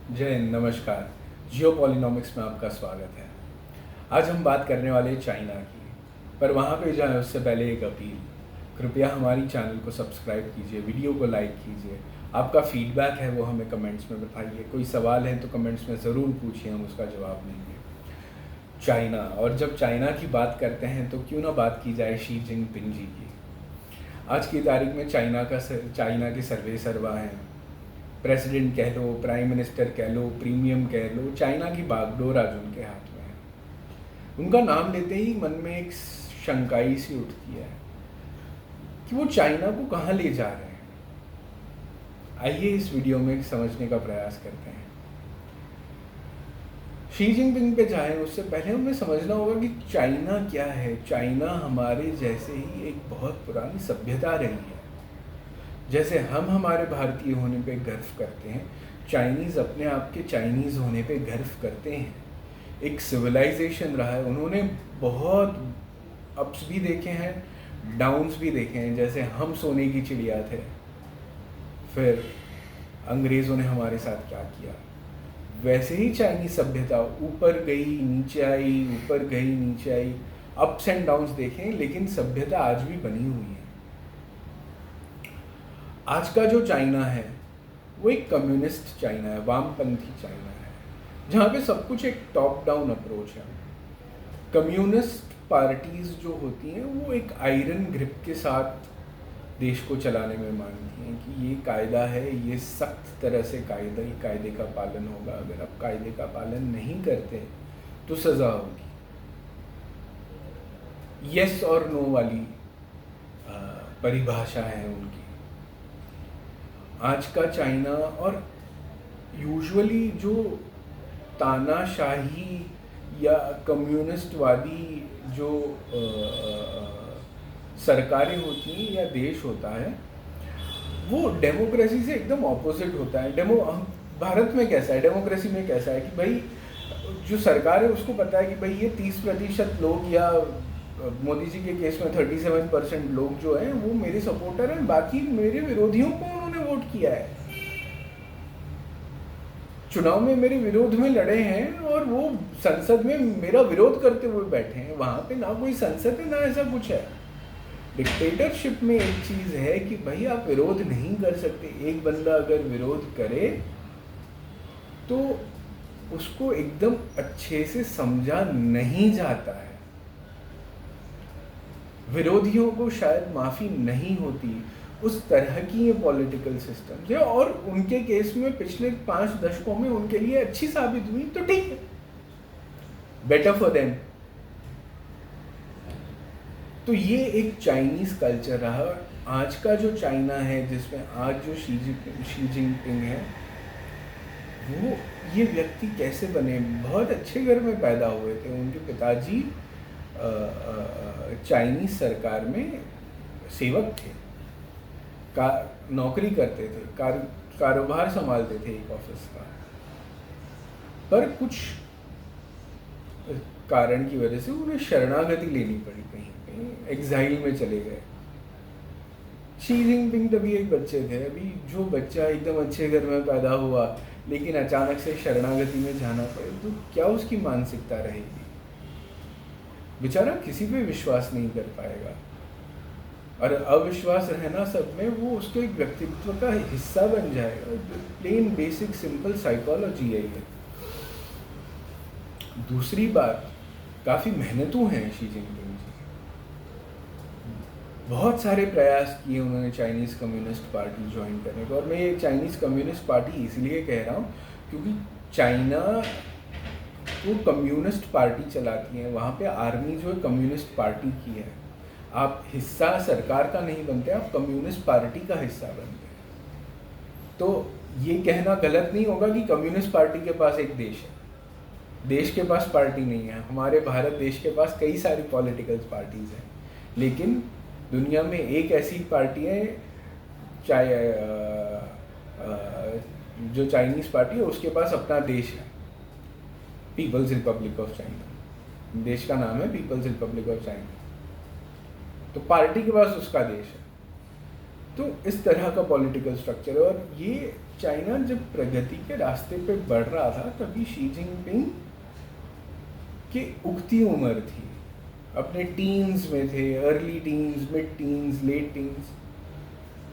जय हिंद, नमस्कार। जियो पॉलिनॉमिक्स में आपका स्वागत है। आज हम बात करने वाले हैं चाइना की, पर वहाँ पे जाए उससे पहले एक अपील। कृपया हमारी चैनल को सब्सक्राइब कीजिए, वीडियो को लाइक कीजिए। आपका फीडबैक है वो हमें कमेंट्स में बताइए। कोई सवाल है तो कमेंट्स में ज़रूर पूछिए, हम उसका जवाब देंगे। चाइना, और जब चाइना की बात करते हैं तो क्यों ना बात की जाए शी जिनपिंग जी की। आज की तारीख में चाइना के सर्वे सर्वा हैं। प्रेसिडेंट कह लो, प्राइम मिनिस्टर कह लो, प्रीमियम कह लो, चाइना की बागडोर आज उनके हाथ में है। उनका नाम लेते ही मन में एक शंकाई सी उठती है कि वो चाइना को कहाँ ले जा रहे हैं। आइए इस वीडियो में समझने का प्रयास करते हैं। शी जिनपिंग पे जाएं उससे पहले हमें समझना होगा कि चाइना क्या है। चाइना हमारे जैसे ही एक बहुत पुरानी सभ्यता रही है। जैसे हम हमारे भारतीय होने पे गर्व करते हैं, चाइनीज़ अपने आप के चाइनीज़ होने पे गर्व करते हैं। एक सिविलाइजेशन रहा है, उन्होंने बहुत अप्स भी देखे हैं, डाउन्स भी देखे हैं। जैसे हम सोने की चिड़िया थे, फिर अंग्रेज़ों ने हमारे साथ क्या किया, वैसे ही चाइनीज़ सभ्यता ऊपर गई नीचे आई, ऊपर गई नीचे आई, अप्स एंड डाउन्स देखें, लेकिन सभ्यता आज भी बनी हुई है। आज का जो चाइना है वो एक कम्युनिस्ट चाइना है, वामपंथी चाइना है, जहाँ पे सब कुछ एक टॉप डाउन अप्रोच है। कम्युनिस्ट पार्टीज जो होती हैं वो एक आयरन ग्रिप के साथ देश को चलाने में मानती हैं कि ये कायदा है, ये सख्त तरह से कायदे का पालन होगा। अगर आप कायदे का पालन नहीं करते तो सज़ा होगी। यस और नो वाली परिभाषा है उनकी। आज का चाइना और यूजुअली जो तानाशाही या कम्युनिस्टवादी जो सरकारें होती हैं या देश होता है, वो डेमोक्रेसी से एकदम ऑपोजिट होता है। भारत में कैसा है, डेमोक्रेसी में कैसा है कि भाई जो सरकार है उसको पता है कि भाई ये 30% लोग, या मोदी जी के केस में 37% लोग जो हैं वो मेरे सपोर्टर हैं, बाकी मेरे विरोधियों को उन्होंने वोट किया है, चुनाव में मेरे विरोध में लड़े हैं और वो संसद में मेरा विरोध करते हुए बैठे हैं। वहां पे ना कोई संसद है ना ऐसा कुछ है। डिक्टेटरशिप में एक चीज है कि भाई आप विरोध नहीं कर सकते। एक बंदा अगर विरोध करे तो उसको एकदम अच्छे से समझा नहीं जाता है, विरोधियों को शायद माफ़ी नहीं होती। उस तरह की ये पॉलिटिकल सिस्टम है, और उनके केस में पिछले 5 दशकों में उनके लिए अच्छी साबित हुई तो ठीक है, बेटर फॉर देम। तो ये एक चाइनीज़ कल्चर रहा। आज का जो चाइना है, जिसमें आज जो शी जिनपिंग है, वो ये व्यक्ति कैसे बने। बहुत अच्छे घर में पैदा हुए थे। उनके पिताजी चाइनीज सरकार में सेवक थे, नौकरी करते थे, कारोबार संभालते थे एक ऑफिस का, पर कुछ कारण की वजह से उन्हें शरणागति लेनी पड़ी, कहीं पे एग्जाइल में चले गए। शी जिनपिंग तभी एक बच्चे थे। अभी जो बच्चा एकदम अच्छे घर में पैदा हुआ लेकिन अचानक से शरणागति में जाना पड़े तो क्या उसकी मानसिकता रहेगी। बेचारा किसी पे विश्वास नहीं कर पाएगा, और अविश्वास रहना सब में वो उसके व्यक्तित्व का हिस्सा बन जाएगा। प्लेन बेसिक सिंपल साइकोलॉजी है ये। दूसरी बात, काफ़ी मेहनतू हैं शी जिनपिंग जी। बहुत सारे प्रयास किए उन्होंने चाइनीज़ कम्युनिस्ट पार्टी ज्वाइन करने को। और मैं ये चाइनीज़ कम्युनिस्ट पार्टी इसलिए कह रहा हूँ क्योंकि चाइना वो कम्युनिस्ट पार्टी चलाती हैं। वहाँ पे आर्मी जो है कम्युनिस्ट पार्टी की है। आप हिस्सा सरकार का नहीं बनते, आप कम्युनिस्ट पार्टी का हिस्सा बनते हैं। तो ये कहना गलत नहीं होगा कि कम्युनिस्ट पार्टी के पास एक देश है। देश के पास पार्टी नहीं है। हमारे भारत देश के पास कई सारी पॉलिटिकल पार्टीज़ हैं, लेकिन दुनिया में एक ऐसी पार्टी है, चाहे जो चाइनीज़ पार्टी है, उसके पास अपना देश है, पीपल्स रिपब्लिक ऑफ चाइना। देश का नाम है पीपल्स रिपब्लिक ऑफ चाइना। तो पार्टी के पास उसका देश है। तो इस तरह का पॉलिटिकल स्ट्रक्चर है। और ये चाइना जब प्रगति के रास्ते पे बढ़ रहा था तभी शी जिनपिंग की उगती उम्र थी, अपने टीन्स में थे, early teens, mid teens, late teens.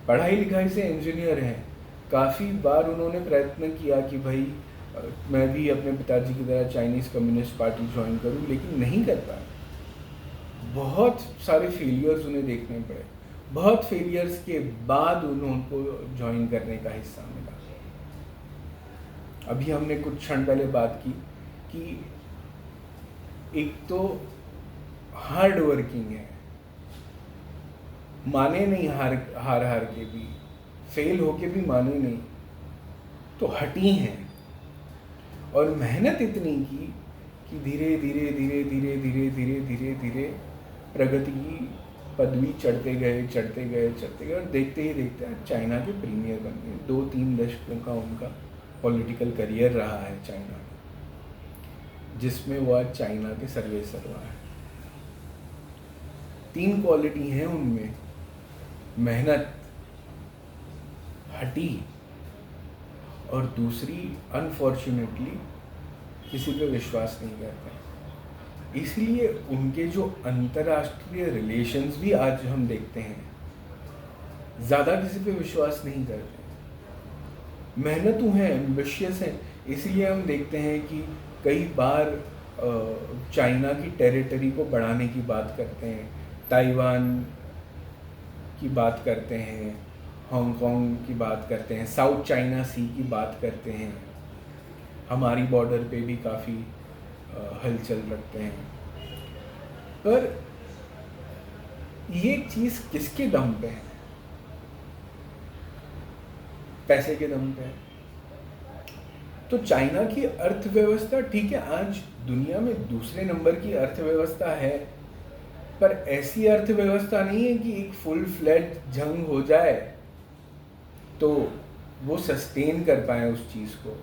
पढ़ाई लिखाई से इंजीनियर हैं। काफ़ी बार उन्होंने प्रयत्न किया कि भाई मैं भी अपने पिताजी की तरह चाइनीज़ कम्युनिस्ट पार्टी ज्वाइन करूं, लेकिन नहीं कर पाया। बहुत सारे फेलियर्स उन्हें देखने पड़े। बहुत फेलियर्स के बाद उनको ज्वाइन करने का हिस्सा मिला। अभी हमने कुछ क्षण पहले बात की कि एक तो हार्ड वर्किंग है, माने नहीं, हार के भी, फेल होके भी माने नहीं, तो हटी हैं और मेहनत इतनी की कि धीरे धीरे धीरे धीरे धीरे धीरे धीरे धीरे प्रगति की पदवी चढ़ते गए और देखते ही देखते चाइना के प्रीमियर बन गए। 2-3 दशकों का उनका पॉलिटिकल करियर रहा है चाइना में, जिसमें वो आज चाइना के सर्वेसर्वा है। 3 क्वालिटी हैं उनमें, मेहनत, हटी, और दूसरी अनफॉर्चुनेटली किसी पे विश्वास नहीं करते। इसलिए उनके जो अंतर्राष्ट्रीय रिलेशंस भी आज हम देखते हैं, ज़्यादा किसी पे विश्वास नहीं करते। मेहनतू हैं, एम्बिशियस हैं, इसलिए हम देखते हैं कि कई बार चाइना की टेरिटरी को बढ़ाने की बात करते हैं, ताइवान की बात करते हैं, हांगकांग की बात करते हैं, साउथ चाइना सी की बात करते हैं, हमारी बॉर्डर पे भी काफ़ी हलचल रखते हैं। पर ये चीज़ किसके दम पे है? पैसे के दम पे है। तो चाइना की अर्थव्यवस्था ठीक है, आज दुनिया में दूसरे नंबर की अर्थव्यवस्था है, पर ऐसी अर्थव्यवस्था नहीं है कि एक फुल फ्लैट जंग हो जाए तो वो सस्टेन कर पाए उस चीज़ को।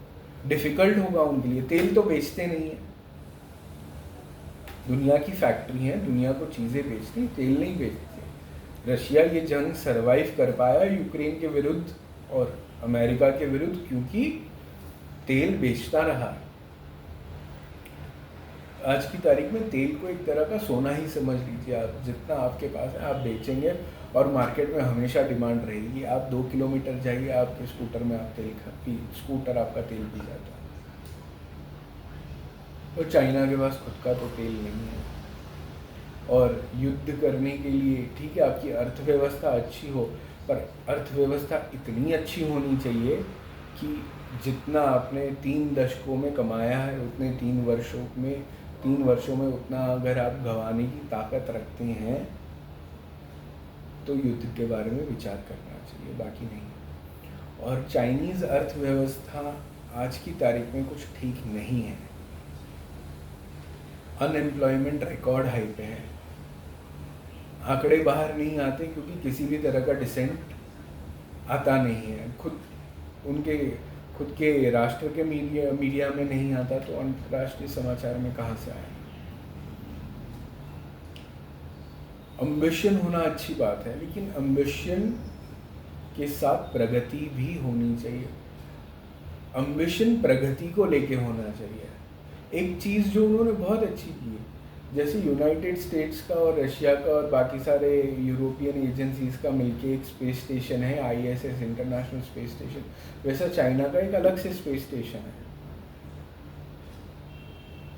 डिफ़िकल्ट होगा उनके लिए। तेल तो बेचते नहीं है, दुनिया की फैक्ट्री है, दुनिया को चीज़ें बेचती, तेल नहीं बेचती। रशिया ये जंग सरवाइव कर पाया यूक्रेन के विरुद्ध और अमेरिका के विरुद्ध, क्योंकि तेल बेचता रहा। आज की तारीख में तेल को एक तरह का सोना ही समझ लीजिए आप। जितना आपके पास है आप बेचेंगे और मार्केट में हमेशा डिमांड रहेगी। आप 2 किलोमीटर जाइए, आपके स्कूटर में आप स्कूटर आपका तेल पी जाता है। तो चाइना के पास खुद का तो तेल नहीं है, और युद्ध करने के लिए ठीक है आपकी अर्थव्यवस्था अच्छी हो, पर अर्थव्यवस्था इतनी अच्छी होनी चाहिए कि जितना आपने 3 दशकों में कमाया है उतने 3 वर्षों में उतना अगर आप गंवाने की ताकत रखते हैं तो युद्ध के बारे में विचार करना चाहिए, बाकी नहीं। और चाइनीज़ अर्थव्यवस्था आज की तारीख में कुछ ठीक नहीं है। अनएम्प्लॉयमेंट रिकॉर्ड हाई पे है। आंकड़े बाहर नहीं आते क्योंकि किसी भी तरह का डिसेंट आता नहीं है। खुद के राष्ट्र के मीडिया में नहीं आता तो अंतर्राष्ट्रीय समाचार में कहाँ से आए? अम्बिशन होना अच्छी बात है, लेकिन अम्बिशन के साथ प्रगति भी होनी चाहिए। अम्बिशन प्रगति को लेके होना चाहिए। एक चीज़ जो उन्होंने बहुत अच्छी की है, जैसे यूनाइटेड स्टेट्स का और रशिया का और बाकी सारे यूरोपियन एजेंसीज़ का मिलके एक स्पेस स्टेशन है, ISS इंटरनेशनल स्पेस स्टेशन, वैसा चाइना का एक अलग से स्पेस स्टेशन है।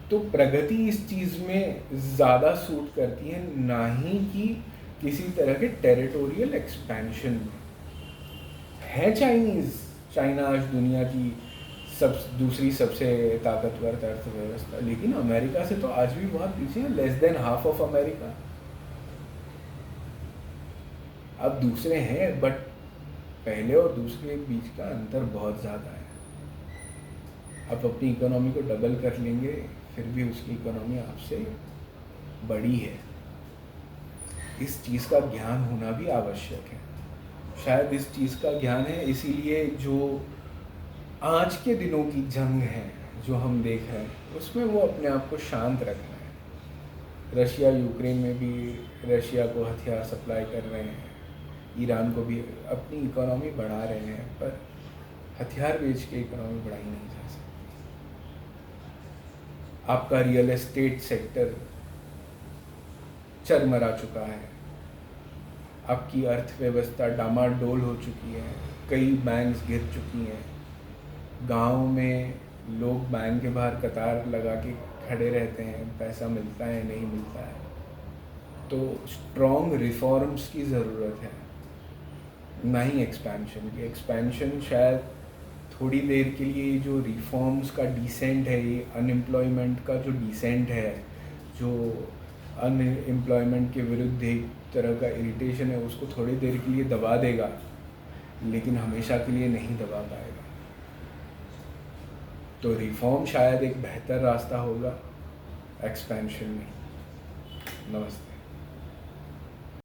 तो प्रगति इस चीज़ में ज़्यादा सूट करती है, ना ही कि किसी तरह के टेरिटोरियल एक्सपेंशन में। है चाइना आज दुनिया की दूसरी सबसे ताकतवर अर्थव्यवस्था, लेकिन अमेरिका से तो आज भी बहुत पीछे है, less than half of America. अब दूसरे हैं, बट पहले और दूसरे के बीच का अंतर बहुत ज़्यादा है। आप अपनी इकोनॉमी को डबल कर लेंगे, फिर भी उसकी इकोनॉमी आपसे बड़ी है। इस चीज़ का ज्ञान होना भी आवश्यक है। शायद इस चीज़ का ज्ञान है, इसीलिए जो आज के दिनों की जंग है जो हम देख रहे हैं, उसमें वो अपने आप को शांत रखना है। रशिया यूक्रेन में भी रशिया को हथियार सप्लाई कर रहे हैं, ईरान को भी अपनी इकोनॉमी बढ़ा रहे हैं, पर हथियार बेच के इकोनॉमी बढ़ाई नहीं जा सकती। आपका रियल एस्टेट सेक्टर चरमरा चुका है, आपकी अर्थव्यवस्था डामाडोल हो चुकी है, कई बैंक्स गिर चुकी हैं, गांव में लोग बैंक के बाहर कतार लगा के खड़े रहते हैं, पैसा मिलता है नहीं मिलता है। तो स्ट्रॉन्ग रिफॉर्म्स की ज़रूरत है, ना ही एक्सपेंशन की। एक्सपेंशन शायद थोड़ी देर के लिए, जो रिफॉर्म्स का डिसेंट है, ये अनएम्प्लॉयमेंट का जो डिसेंट है, जो अनएम्प्लॉयमेंट के विरुद्ध एक तरह का इरिटेशन है, उसको थोड़ी देर के लिए दबा देगा, लेकिन हमेशा के लिए नहीं दबा पाएगा। तो रिफॉर्म शायद एक बेहतर रास्ता होगा, एक्सपेंशन नहीं। नमस्ते।